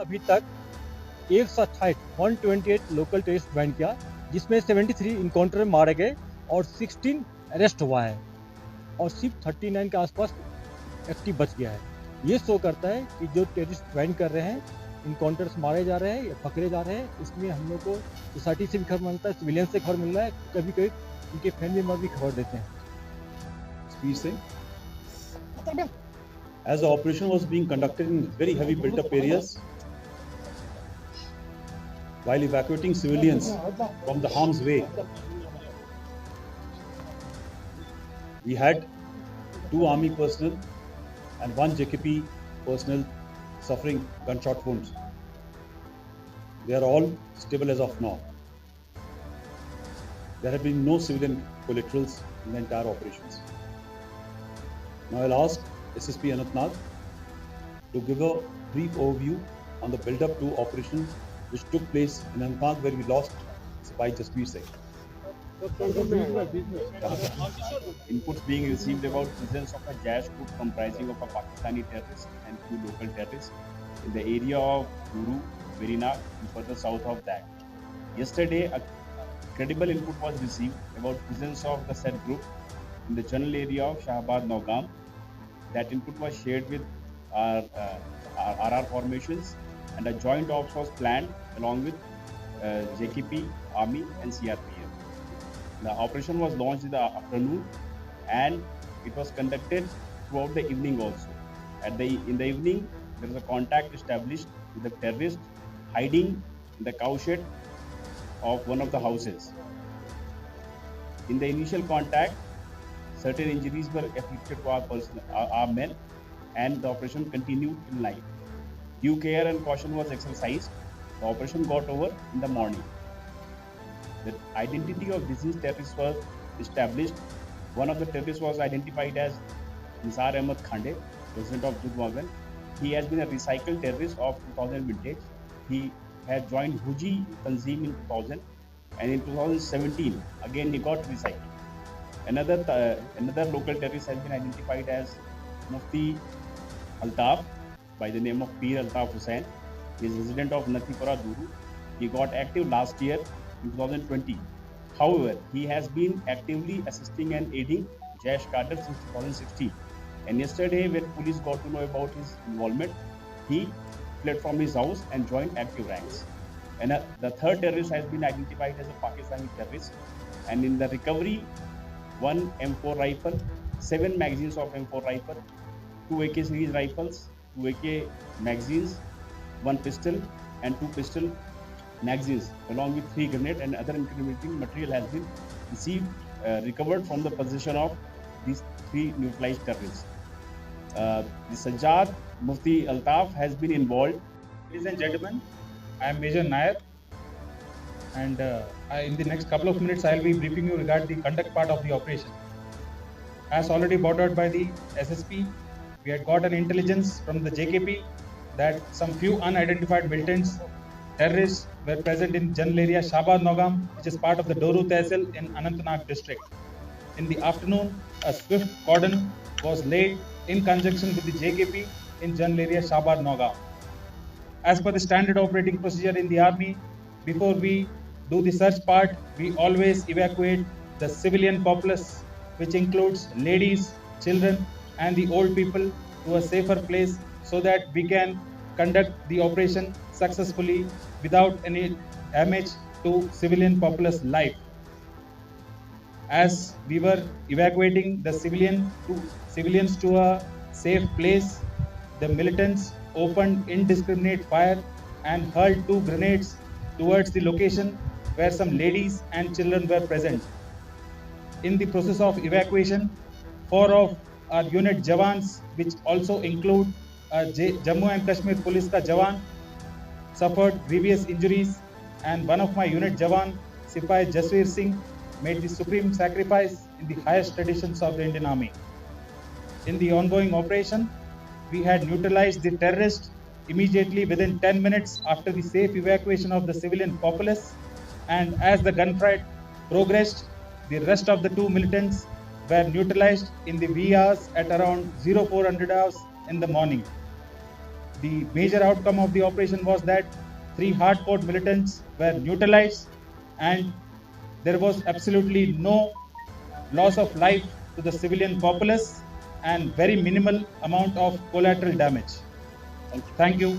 अभी तक 128 local terrorist ban किया, जिसमें 73 इनकाउंटर में मारे गए और 16 अरेस्ट हुआ है और सिर्फ 39 के आसपास एक्टिव बच गया है। ये शो करता है कि जो टेररिस्ट बैन कर रहे हैं, इनकाउंटर्स मारे जा रहे हैं या पकड़े जा रहे हैं, इसमें हम लोग को सोसाइटी से भी खबर मिलता है, सिविलियन से खबर मिल रहा है, कभी कभी उनके फैमिली मेंबर भी खबर देते हैं। As the operation was being conducted in very heavy built-up areas, while evacuating civilians from the harm's way, we had 2 army personnel and 1 JKP personnel suffering gunshot wounds. They are all stable as of now. There have been no civilian collaterals in the entire operations. Now I'll ask SSP Anantnag to give a brief overview on the build-up to operation which took place in Anantnag, where we lost Sipahi Jasbir Singh. Inputs being received about presence of a Jaish group comprising of a Pakistani terrorist and 2 local terrorists in the area of Guru, Verina, and further south of that. Yesterday, a credible input was received about presence of the said group in the general area of Shahabad Naugam. That input was shared with our RR formations, and a joint ops was planned along with JKP, Army and CRPF. The operation was launched in the afternoon and it was conducted throughout the evening also. In the evening, there was a contact established with the terrorist hiding in the cowshed of one of the houses. In the initial contact, certain injuries were afflicted to our men, and the operation continued till night. Due care and caution was exercised. The operation got over in the morning. The identity of deceased terrorists was established. One of the terrorists was identified as Nisar Ahmed Khande, resident of Judwagan. He has been a recycled terrorist of 2000 vintage. He had joined Huji Tanzim in 2000, and in 2017 again he got recycled. Another local terrorist has been identified as Mufti Altaf by the name of Peer Altaf Hussain. He is resident of Nathipura, Duru. He got active last year in 2020. However, he has been actively assisting and aiding Jaish cadre since 2016. And yesterday, when police got to know about his involvement, he fled from his house and joined active ranks. And the third terrorist has been identified as a Pakistani terrorist. And in the recovery, 1 M4 rifle, 7 magazines of M4 rifle, 2 AK series rifles, 2 AK magazines, 1 pistol and 2 pistol magazines, along with 3 grenades and other incriminating material has been recovered from the possession of these 3 neutralized terrorists. The Sajjad Mufti Altaf has been involved. Ladies and gentlemen, I am Major Nair, and in the next couple of minutes I will be briefing you regarding the conduct part of the operation. As already brought out by the SSP, we had got an intelligence from the JKP that some few unidentified militants, terrorists, were present in general area Shahabad Naugam, which is part of the Doru Tehsil in Anantnag district. In the afternoon, a swift cordon was laid in conjunction with the JKP in general area Shahabad Naugam. As per the standard operating procedure in the army, before we do the search part, we always evacuate the civilian populace, which includes ladies, children, and the old people, to a safer place so that we can conduct the operation successfully without any damage to civilian populace life. As we were evacuating the civilians to a safe place, the militants opened indiscriminate fire and hurled 2 grenades towards the location where some ladies and children were present. In the process of evacuation, 4 of our unit Jawans, which also include Jammu and Kashmir Police ka Jawan, suffered grievous injuries, and one of my unit Jawan, Sipahi Jasbir Singh, made the supreme sacrifice in the highest traditions of the Indian Army. In the ongoing operation, we had neutralized the terrorists immediately within 10 minutes after the safe evacuation of the civilian populace, and as the gunfight progressed, the rest of the 2 militants were neutralized in the wee hours at around 0400 hours in the morning. the major outcome of the operation was that 3 hardcore militants were neutralized and there was absolutely no loss of life to the civilian populace and very minimal amount of collateral damage. Thank you.